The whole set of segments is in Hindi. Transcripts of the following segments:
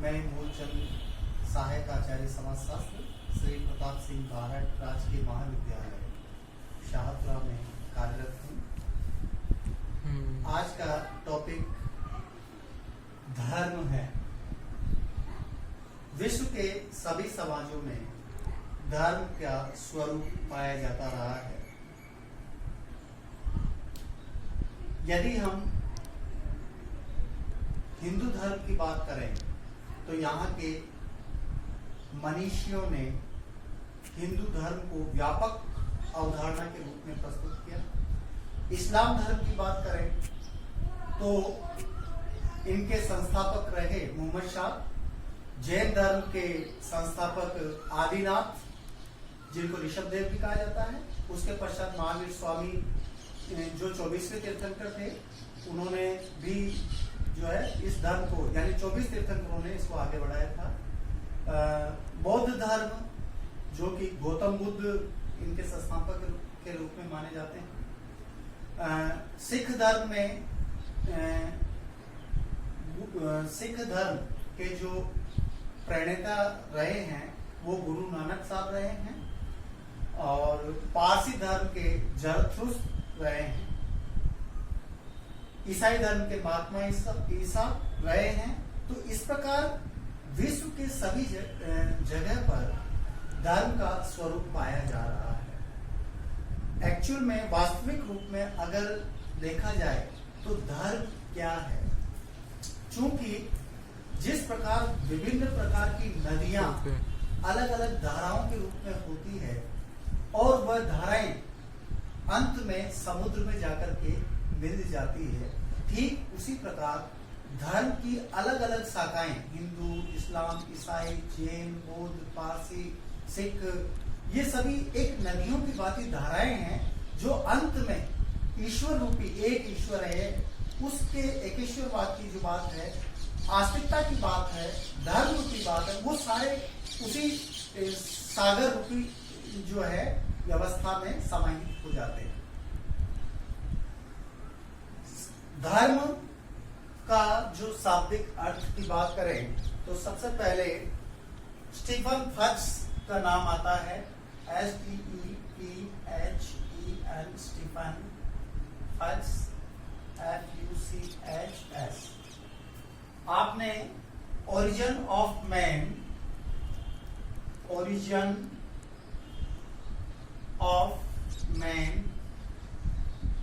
मैं मूलचंद सहायक आचार्य समाजशास्त्र श्री प्रताप सिंह बारठ राजकीय महाविद्यालय शाहपुरा में कार्यरत हूँ। आज का टॉपिक धर्म है। विश्व के सभी समाजों में धर्म का स्वरूप पाया जाता रहा है। यदि हम हिंदू धर्म की बात करें तो यहाँ के मनीषियों ने हिंदू धर्म को व्यापक अवधारणा के रूप में प्रस्तुत किया। इस्लाम धर्म की बात करें तो इनके संस्थापक रहे मोहम्मद शाह। जैन धर्म के संस्थापक आदिनाथ, जिनको ऋषभ देव भी कहा जाता है। उसके पश्चात महावीर स्वामी जो 24वें तीर्थंकर थे, उन्होंने भी जो है इस धर्म को यानी 24 तीर्थंकरों ने इसको आगे बढ़ाया था। बौद्ध धर्म जो कि गौतम बुद्ध इनके संस्थापक के रूप में माने जाते हैं। सिख धर्म में सिख धर्म के जो प्रणेता रहे हैं वो गुरु नानक साहब रहे हैं, और पारसी धर्म के जरथुस्त्र रहे हैं। ईसाई धर्म के महात्मा ईसा रहे हैं। तो इस प्रकार विश्व के सभी जगह पर धर्म का स्वरूप पाया जा रहा है। एक्चुअल में वास्तविक रूप में अगर देखा जाए तो धर्म क्या है, चूंकि जिस प्रकार विभिन्न प्रकार की नदियां अलग अलग धाराओं के रूप में होती है और वह धाराएं अंत में समुद्र में जाकर के मिल जाती है, ठीक उसी प्रकार धर्म की अलग अलग शाखाएं हिंदू, इस्लाम, ईसाई, जैन, बौद्ध, पारसी, सिख, ये सभी एक नदियों की भांति धाराएं हैं जो अंत में ईश्वर रूपी एक ईश्वर है, उसके एकेश्वरवाद की जो बात है, आस्तिकता की बात है, धर्म की बात है, वो सारे उसी सागर रूपी जो है व्यवस्था में समाहित हो जाते हैं। धर्म का जो शाब्दिक अर्थ की बात करें तो सबसे पहले स्टीफन फच का नाम आता है। STEPHEN, Stephen Fuchs, FUCHS। आपने origin of man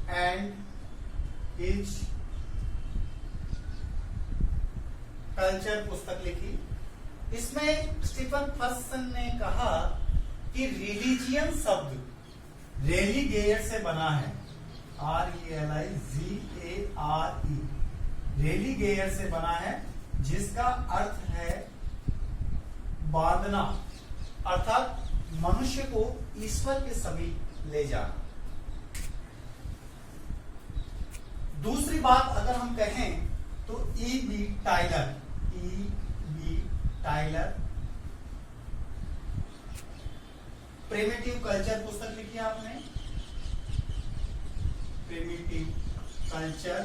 and his culture पुस्तक लिखी। इसमें स्टीफन फर्सन ने कहा कि रिलीजियन शब्द रेलीगेयर से बना है, RELIGARE, रेलीगेयर से बना है, जिसका अर्थ है बांधना, अर्थात मनुष्य को ईश्वर के समीप ले जाना। दूसरी बात अगर हम कहें तो E.B. टाइलर प्रिमिटिव कल्चर पुस्तक लिखी आपने, प्रिमिटिव कल्चर।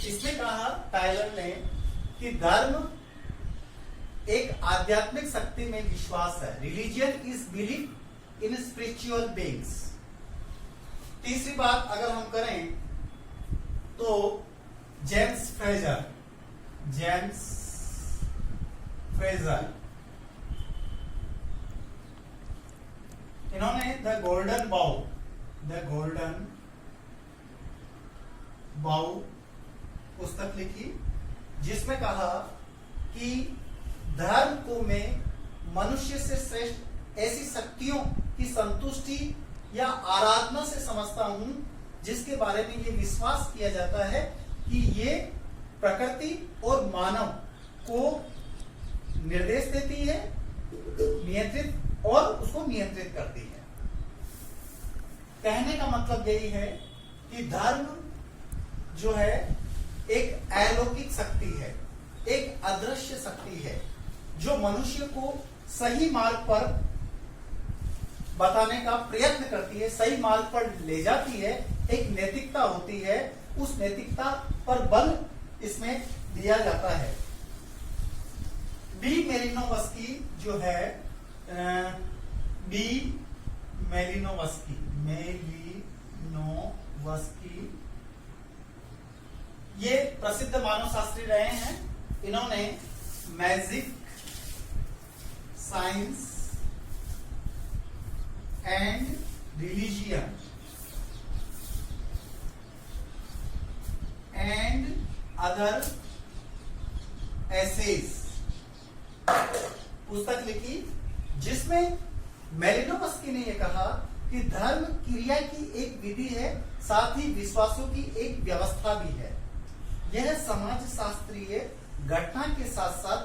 इसमें कहा टाइलर ने कि धर्म एक आध्यात्मिक शक्ति में विश्वास है। Religion is belief in spiritual beings. तीसरी बात अगर हम करें तो जेम्स फ्रेजर इन्होंने द गोल्डन बाउ पुस्तक लिखी, जिसमें कहा कि धर्म को मैं मनुष्य से श्रेष्ठ ऐसी शक्तियों की संतुष्टि या आराधना से समझता हूं जिसके बारे में ये विश्वास किया जाता है कि ये प्रकृति और मानव को निर्देश देती है, नियंत्रित और उसको नियंत्रित करती है। कहने का मतलब यही है कि धर्म जो है एक अलौकिक शक्ति है, एक अदृश्य शक्ति है, जो मनुष्य को सही मार्ग पर बताने का प्रयत्न करती है, सही मार्ग पर ले जाती है। एक नैतिकता होती है, उस नैतिकता पर बल इसमें दिया जाता है। बी मेलिनोवस्की जो है, बी मेलिनोवस्की ये प्रसिद्ध मानवशास्त्री रहे हैं। इन्होंने magic, science and religion and other essays पुस्तक लिखी, जिसमें मेलिनोवस्की ने यह कहा कि धर्म क्रिया की एक विधि है, साथ ही विश्वासों की एक व्यवस्था भी है। यह समाज शास्त्रीय घटना के साथ साथ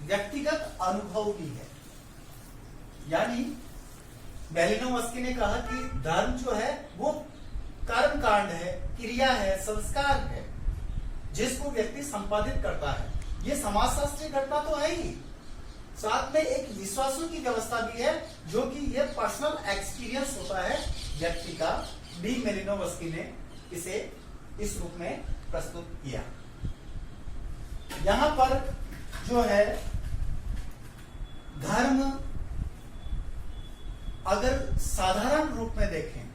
व्यक्तिगत अनुभव भी है। यानी मेलिनोवस्की ने कहा कि धर्म जो है वो कर्म कांड है, क्रिया है, संस्कार है, जिसको व्यक्ति संपादित करता है। ये समाजशास्त्रीय घटना तो है ही, साथ में एक विश्वासों की व्यवस्था भी है, जो कि ये पर्सनल एक्सपीरियंस होता है व्यक्ति का। बी मेलिनोवस्की ने इसे इस रूप में प्रस्तुत किया। यहां पर जो है धर्म अगर साधारण रूप में देखें,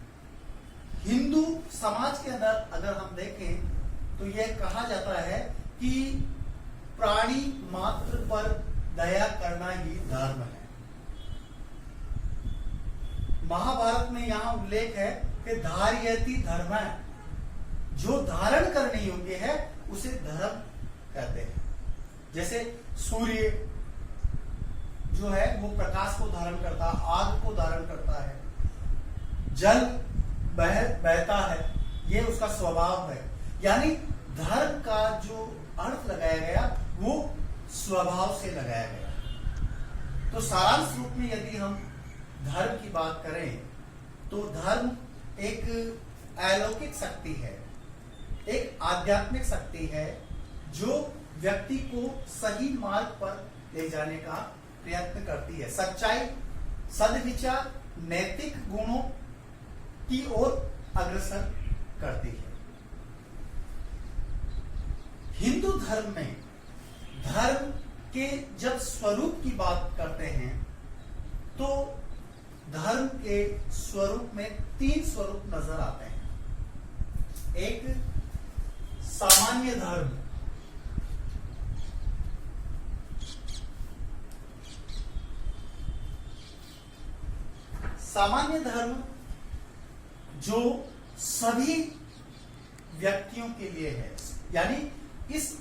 हिंदू समाज के अंदर अगर हम देखें तो यह कहा जाता है कि प्राणी मात्र पर दया करना ही धर्म है। महाभारत में यहां उल्लेख है कि धार्यति धर्म, जो धारण करने योग्य है उसे धर्म कहते हैं। जैसे सूर्य जो है वो प्रकाश को धारण करता है, आग को धारण करता है, जल बहता है, ये उसका स्वभाव है। यानी धर्म का जो अर्थ लगाया गया वो स्वभाव से लगाया गया। तो सारांश रूप में यदि हम धर्म की बात करें तो धर्म एक अलौकिक शक्ति है, एक आध्यात्मिक शक्ति है, जो व्यक्ति को सही मार्ग पर ले जाने का प्रयत्न करती है। सच्चाई, सद्विचार, नैतिक गुणों की ओर अग्रसर करती है। हिंदू धर्म में धर्म के जब स्वरूप की बात करते हैं तो धर्म के स्वरूप में 3 स्वरूप नजर आते हैं। एक सामान्य धर्म, सामान्य धर्म जो सभी व्यक्तियों के लिए है, यानी इस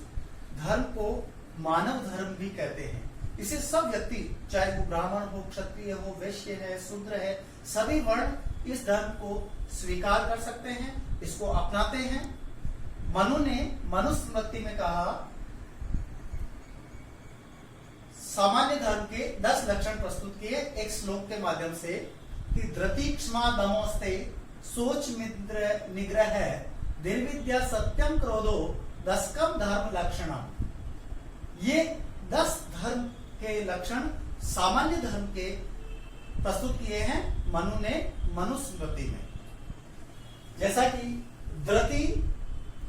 धर्म को मानव धर्म भी कहते हैं। इसे सब व्यक्ति, चाहे वो ब्राह्मण हो, क्षत्रिय हो, वैश्य है, शूद्र है, सभी वर्ण इस धर्म को स्वीकार कर सकते हैं, इसको अपनाते हैं। मनु ने मनुस्मृति में कहा, सामान्य धर्म के 10 लक्षण प्रस्तुत किए एक श्लोक के माध्यम से कि धृति, क्षमा, दमोस्ते, सोच, मित्र, निग्रह, निर्विद्या, सत्यम, क्रोधो, 10कम धर्म लक्षणम। ये 10 धर्म के लक्षण सामान्य धर्म के प्रस्तुत किए हैं मनु ने मनुस्मृति में। जैसा कि धृति,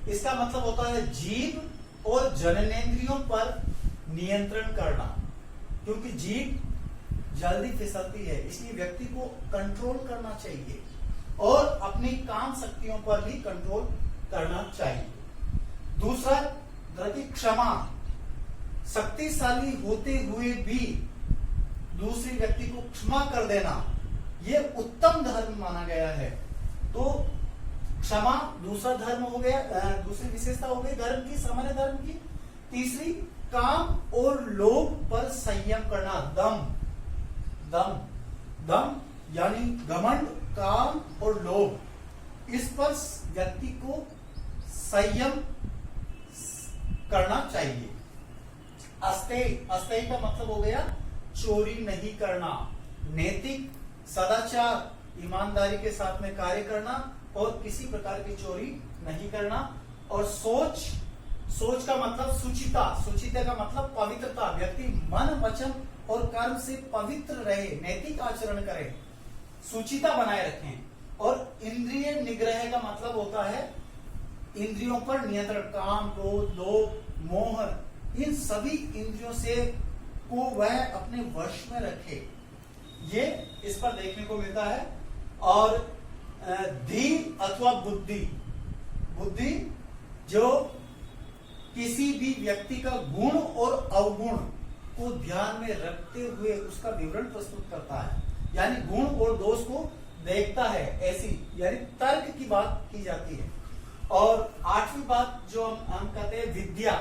इसका मतलब होता है जीव और जननेंद्रियों पर नियंत्रण करना, क्योंकि जीव जल्दी फिसलती है, इसलिए व्यक्ति को कंट्रोल करना चाहिए और अपनी काम शक्तियों पर भी कंट्रोल करना चाहिए। दूसरा, धृति, क्षमा, शक्तिशाली होते हुए भी दूसरे व्यक्ति को क्षमा कर देना, यह उत्तम धर्म माना गया है। तो क्षमा दूसरा धर्म हो गया, दूसरी विशेषता हो गई धर्म की, सामान्य धर्म की। तीसरी, काम और लोभ पर संयम करना, दम यानी घमंड, काम और लोभ, इस पर व्यक्ति को संयम करना चाहिए। अस्तेय का मतलब हो गया चोरी नहीं करना, नैतिक, सदाचार, ईमानदारी के साथ में कार्य करना और किसी प्रकार की चोरी नहीं करना। और सोच का मतलब सुचिता का मतलब पवित्रता, व्यक्ति मन, वचन और कर्म से पवित्र रहे, नैतिक आचरण करे, सुचिता बनाए रखें। और इंद्रिय निग्रह का मतलब होता है इंद्रियों पर नियंत्रण, काम, क्रोध, लोभ, मोह, इन सभी इंद्रियों से को वह अपने वश में रखे, ये इस पर देखने को मिलता है। और धी अथवा बुद्धि, बुद्धि जो किसी भी व्यक्ति का गुण और अवगुण को ध्यान में रखते हुए उसका विवरण प्रस्तुत करता है, यानी गुण और दोष को देखता है, ऐसी यानी तर्क की बात की जाती है। और आठवीं बात जो हम कहते हैं विद्या,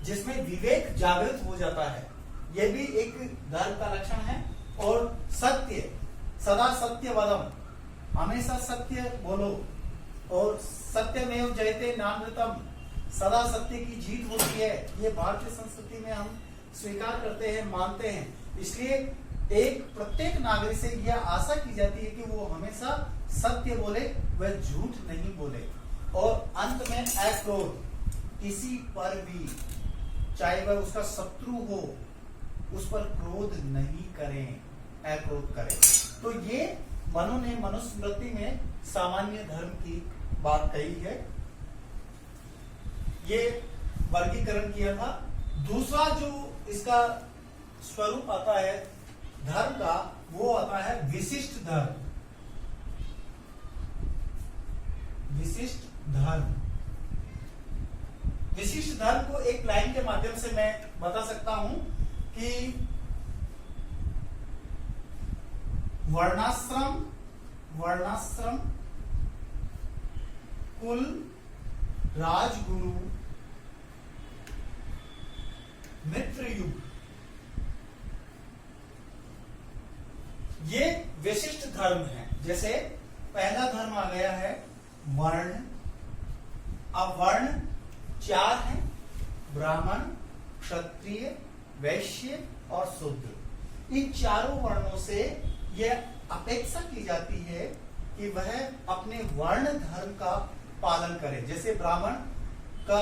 जिसमें विवेक जागृत हो जाता है, यह भी एक धर्म का लक्षण है। और सत्य, सदा सत्य वदम, हमेशा सत्य बोलो, और सत्यमेव जयते नामृतम, सदा सत्य की जीत होती है, ये भारतीय संस्कृति में हम स्वीकार करते हैं, मानते हैं। इसलिए एक प्रत्येक नागरिक से यह आशा की जाती है कि वो हमेशा सत्य बोले, वह झूठ नहीं बोले। और अंत में अक्रोध, किसी पर भी चाहे वह उसका शत्रु हो उस पर क्रोध नहीं करें, अक्रोध करें। तो ये मनु ने मनुस्मृति में सामान्य धर्म की बात कही है, ये वर्गीकरण किया था। दूसरा जो इसका स्वरूप आता है धर्म का, वो आता है विशिष्ट धर्म। विशिष्ट धर्म, विशिष्ट धर्म को एक लाइन के माध्यम से मैं बता सकता हूं कि वर्णाश्रम, वर्णाश्रम, कुल, राजगुरु, मित्र युग, ये विशिष्ट धर्म है। जैसे पहला धर्म आ गया है वर्ण। अब वर्ण चार हैं, ब्राह्मण, क्षत्रिय, वैश्य और शूद्र। इन चारों वर्णों से यह अपेक्षा की जाती है कि वह अपने वर्ण धर्म का पालन करे। जैसे ब्राह्मण का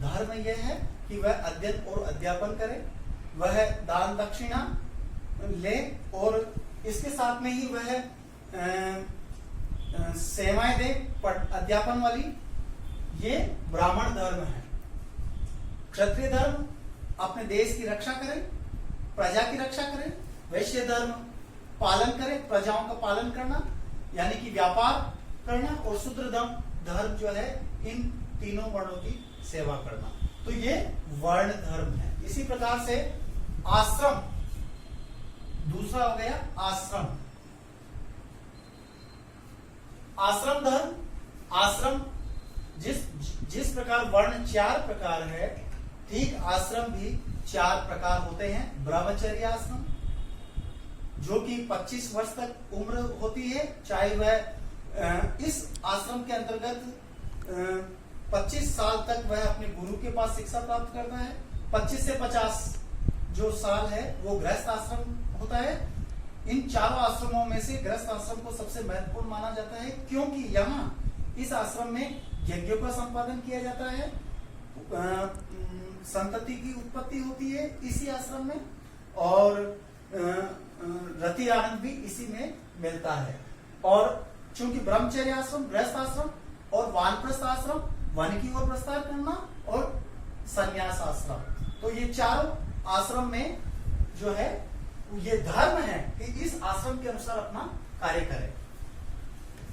धर्म यह है कि वह अध्ययन और अध्यापन करे, वह दान दक्षिणा ले, और इसके साथ में ही वह सेवाएं दे अध्यापन वाली, ये ब्राह्मण धर्म है। क्षत्रिय धर्म अपने देश की रक्षा करे, प्रजा की रक्षा करे। वैश्य धर्म पालन करे, प्रजाओं का पालन करना यानी कि व्यापार करना। और शूद्र धर्म जो है इन तीनों वर्णों की सेवा करना। तो ये वर्ण धर्म है। इसी प्रकार से आश्रम, दूसरा हो गया आश्रम। आश्रम धर्म, आश्रम जिस प्रकार वर्ण चार प्रकार है, ठीक आश्रम भी चार प्रकार होते हैं। ब्रह्मचर्य आश्रम, जो कि 25 वर्ष तक उम्र होती है, चाहे वह इस आश्रम के अंतर्गत 25 साल तक वह अपने गुरु के पास शिक्षा प्राप्त करता है। 25 से 50 जो साल है वो गृहस्थ आश्रम होता है। इन चारों आश्रमों में से गृहस्थ आश्रम को सबसे महत्वपूर्ण माना जाता है, क्योंकि यहाँ इस आश्रम में यज्ञों का संपादन किया जाता है, संतति की उत्पत्ति होती है इसी आश्रम में, और रति आनंद भी इसी में मिलता है। और चूंकि ब्रह्मचर्य आश्रम, गृहस्थ आश्रम और वानप्रस्थ आश्रम, वन की ओर प्रस्थान करना, और संन्यास आश्रम, तो ये चारों आश्रम में जो है ये धर्म है कि इस आश्रम के अनुसार अपना कार्य करें।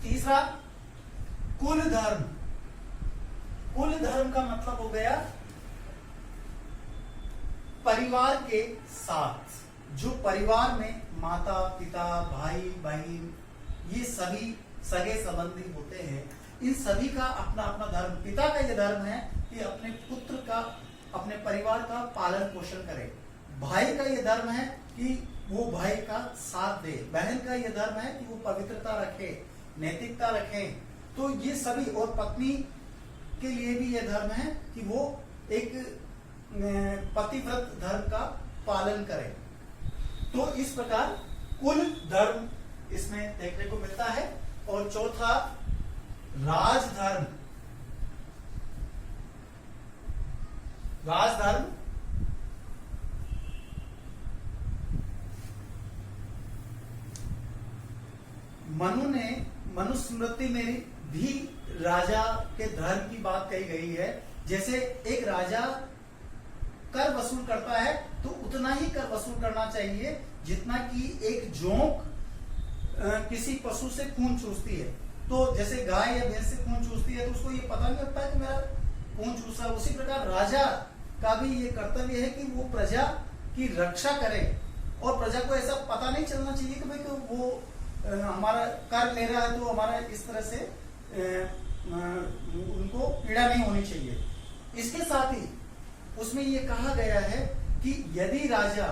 तीसरा कुल धर्म। कुल धर्म का मतलब हो गया परिवार के साथ, जो परिवार में माता पिता भाई बहन ये सभी सगे संबंधी होते हैं, इन सभी का अपना अपना धर्म। पिता का यह धर्म है कि अपने पुत्र का, अपने परिवार का पालन पोषण करे। भाई का यह धर्म है कि वो भाई का साथ दे। बहन का यह धर्म है कि वो पवित्रता रखे, नैतिकता रखे। तो ये सभी, और पत्नी के लिए भी यह धर्म है कि वो एक पतिव्रत धर्म का पालन करे। तो इस प्रकार कुल धर्म इसमें देखने को मिलता है। और चौथा राजधर्म। राजधर्म मनु ने मनुस्मृति में भी राजा के धर्म की बात कही गई है। जैसे एक राजा कर वसूल करता है तो उतना ही कर वसूल करना चाहिए जितना कि एक जोंक किसी पशु से खून चूसती है। तो जैसे गाय या भैंस से खून चूसती है तो उसको ये पता नहीं लगता है कि मेरा खून चूसा। उसी प्रकार राजा का भी ये कर्तव्य है कि वो प्रजा की रक्षा करे, और प्रजा को ऐसा पता नहीं चलना चाहिए कि भाई कि वो हमारा कर ले रहा है तो हमारा इस तरह से उनको पीड़ा नहीं होनी चाहिए। इसके साथ ही उसमें ये कहा गया है कि यदि राजा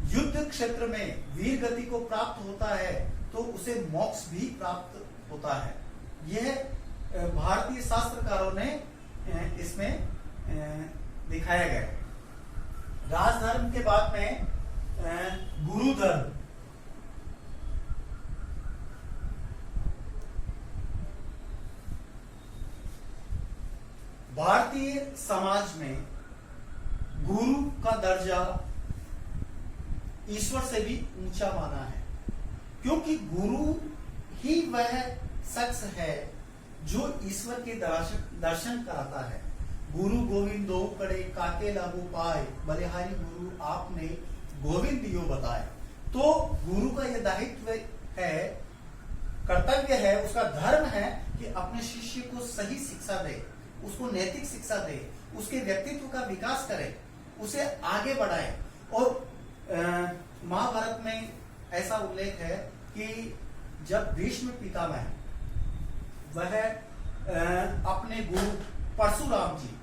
युद्ध क्षेत्र में वीर गति को प्राप्त होता है तो उसे मोक्ष भी प्राप्त होता है। यह भारतीय शास्त्रकारों ने इसमें दिखाया गया है। राजधर्म के बाद में गुरु धर्म। भारतीय समाज में गुरु का दर्जा ईश्वर से भी ऊंचा माना है, क्योंकि गुरु ही वह शख्स है जो ईश्वर के दर्शन कराता है। गुरु गोविंदो करे काके लागू पाए, बलिहारी गुरु आपने गोविंद दियो बताए। तो गुरु का यह दायित्व है, कर्तव्य है, उसका धर्म है कि अपने शिष्य को सही शिक्षा दे, उसको नैतिक शिक्षा दे, उसके व्यक्तित्व का विकास करे, उसे आगे बढ़ाए। और महाभारत में ऐसा उल्लेख है कि जब भीष्म पितामह वह अपने गुरु परशुराम जी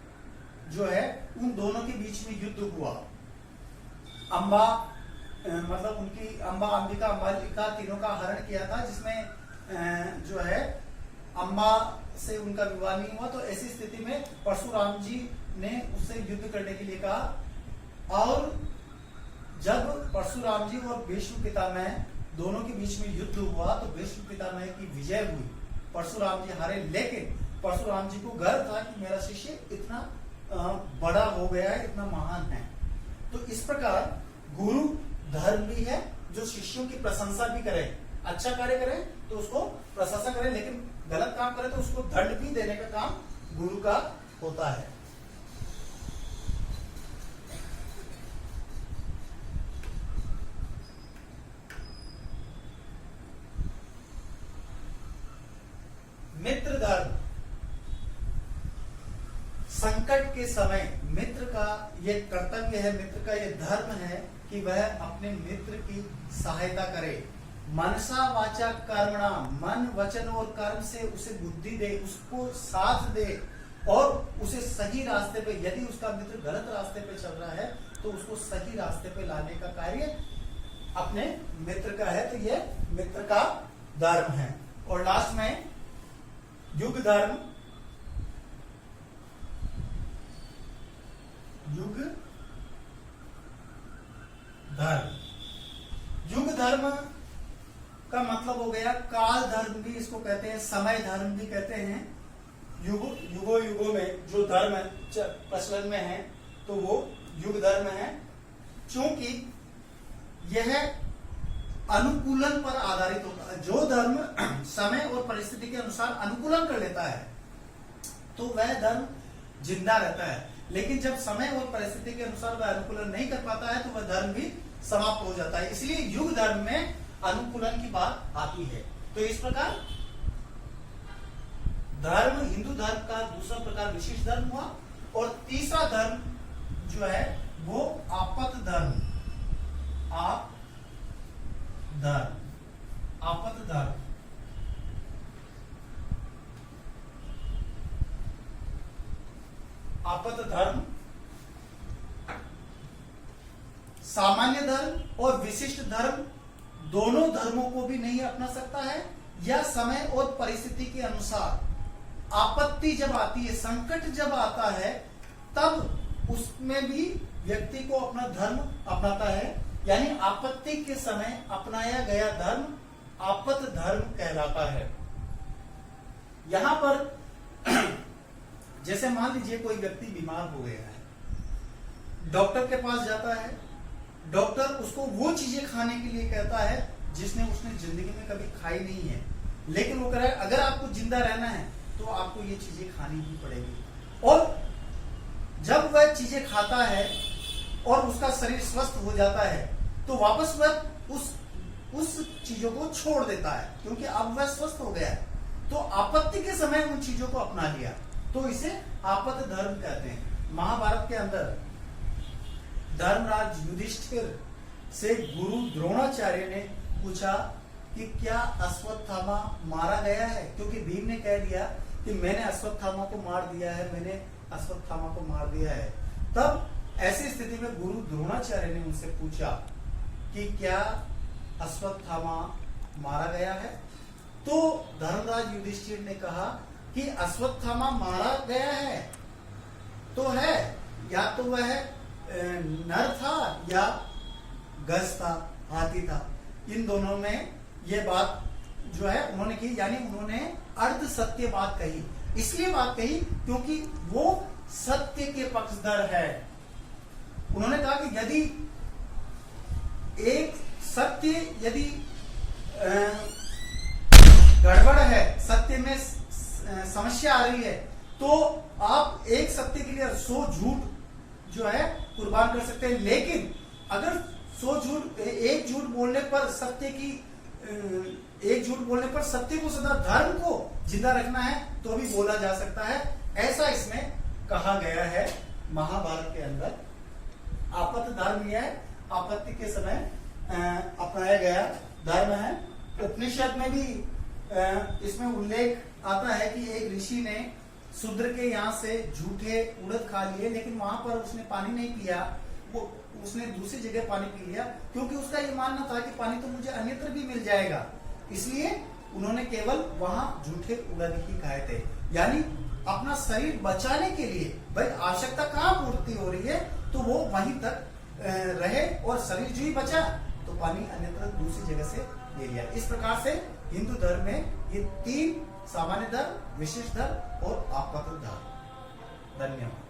जो है उन दोनों के बीच में युद्ध हुआ। अंबा मतलब उनकी अंबा अंबिका अंबालिका तीनों का हरण किया था, जिसमें जो है अंबा से उनका विवाह नहीं हुआ। तो ऐसी स्थिति में परशुराम जी ने उससे युद्ध करने के लिए कहा, और जब परशुराम जी और भीष्म पितामह दोनों के बीच में युद्ध हुआ तो भीष्म पितामह की विजय हुई, परशुराम जी हारे। लेकिन परशुराम जी को गर्व था कि मेरा शिष्य इतना बड़ा हो गया है, इतना महान है। तो इस प्रकार गुरु धर्म भी है जो शिष्यों की प्रशंसा भी करे, अच्छा कार्य करे तो उसको प्रशंसा करे, लेकिन गलत काम करे तो उसको दंड भी देने का काम गुरु का होता है। मित्र धर्म। संकट के समय मित्र का यह कर्तव्य है, मित्र का यह धर्म है कि वह अपने मित्र की सहायता करे। मनसा वाचा कर्मणा, मन वचन और कर्म से उसे बुद्धि दे, उसको साथ दे और उसे सही रास्ते पे, यदि उसका मित्र गलत रास्ते पे चल रहा है तो उसको सही रास्ते पे लाने का कार्य अपने मित्र का है। तो यह मित्र का धर्म है। और लास्ट में युग धर्म। युग धर्म, युग धर्म का मतलब हो गया काल धर्म भी इसको कहते हैं, समय धर्म भी कहते हैं। युगों युगों में जो धर्म प्रचलन में है तो वो युग धर्म है, क्योंकि यह अनुकूलन पर आधारित होता है। जो धर्म समय और परिस्थिति के अनुसार अनुकूलन कर लेता है तो वह धर्म जिंदा रहता है, लेकिन जब समय और परिस्थिति के अनुसार वह अनुकूलन नहीं कर पाता है तो वह धर्म भी समाप्त हो जाता है। इसलिए युग धर्म में अनुकूलन की बात आती है। तो इस प्रकार धर्म, हिंदू धर्म का दूसरा प्रकार विशिष्ट धर्म हुआ। और तीसरा धर्म जो है वो आपत धर्म। आप धर्म, आपत धर्म। आपत धर्म सामान्य धर्म और विशिष्ट धर्म दोनों धर्मों को भी नहीं अपना सकता है, या समय और परिस्थिति के अनुसार आपत्ति जब आती है, संकट जब आता है, तब उसमें भी व्यक्ति को अपना धर्म अपनाता है। यानी आपत्ति के समय अपनाया गया धर्म आपत धर्म कहलाता है। यहां पर जैसे मान लीजिए कोई व्यक्ति बीमार हो गया है, डॉक्टर के पास जाता है, डॉक्टर उसको वो चीजें खाने के लिए कहता है जिसने उसने जिंदगी में कभी खाई नहीं है, लेकिन वो कह रहा है अगर आपको जिंदा रहना है तो आपको ये चीजें खानी ही पड़ेगी। और जब वह चीजें खाता है और उसका शरीर स्वस्थ हो जाता है तो वापस वह उस चीजों को छोड़ देता है, क्योंकि अब वह स्वस्थ हो गया है। तो आपत्ति के समय उन चीजों को अपना लिया, तो इसे आपत्त धर्म कहते हैं। महाभारत के अंदर धर्मराज युधिष्ठिर से गुरु द्रोणाचार्य ने पूछा कि क्या अश्वत्थामा मारा गया है, क्योंकि भीम ने कह दिया कि मैंने अश्वत्थामा को मार दिया है, मैंने अश्वत्थामा को मार दिया है। तब ऐसी स्थिति में गुरु द्रोणाचार्य ने उनसे पूछा कि क्या अश्वत्थामा मारा गया है? तो धर्मराज युधिष्ठिर ने कहा कि अश्वत्थामा मारा गया है तो है, या तो वह नर था या गज था, हाथी था। इन दोनों में ये बात जो है उन्होंने की, यानी उन्होंने अर्ध सत्य बात कही। इसलिए बात कही क्योंकि वो सत्य के पक्षधर है। उन्होंने कहा कि यदि एक सत्य यदि गड़बड़ है, सत्य में समस्या आ रही है, तो आप एक सत्य के लिए 100 झूठ जो है कुर्बान कर सकते हैं। लेकिन अगर 100 झूठ, एक झूठ बोलने पर सत्य की, एक झूठ बोलने पर सत्य को सदा, धर्म को जिंदा रखना है तो भी बोला जा सकता है। ऐसा इसमें कहा गया है महाभारत के अंदर। आपत्त धर्म यह है, आपत्ति के समय अपनाया गया धर्म है। उपनिषद में भी इसमें उल्लेख आता है कि एक ऋषि ने शूद्र के यहाँ से झूठे उड़द खा लिए, लेकिन वहां पर उसने पानी नहीं पिया, वो उसने दूसरी जगह पानी पी लिया, क्योंकि उसका ये मानना था कि पानी तो मुझे अन्यत्र भी मिल जाएगा। इसलिए उन्होंने केवल वहां झूठे उड़द ही खाए थे। यानी अपना शरीर बचाने के लिए, भाई आवश्यकता कहाँ पूर्ति हो रही है तो वो वहीं तक रहे, और शरीर जो ही बचा तो पानी अन्यत्र दूसरी जगह से ले लिया। इस प्रकार से हिंदू धर्म में ये 3 सामान्य धर्म, विशेष धर्म और आपत्त धर्म। धन्यवाद।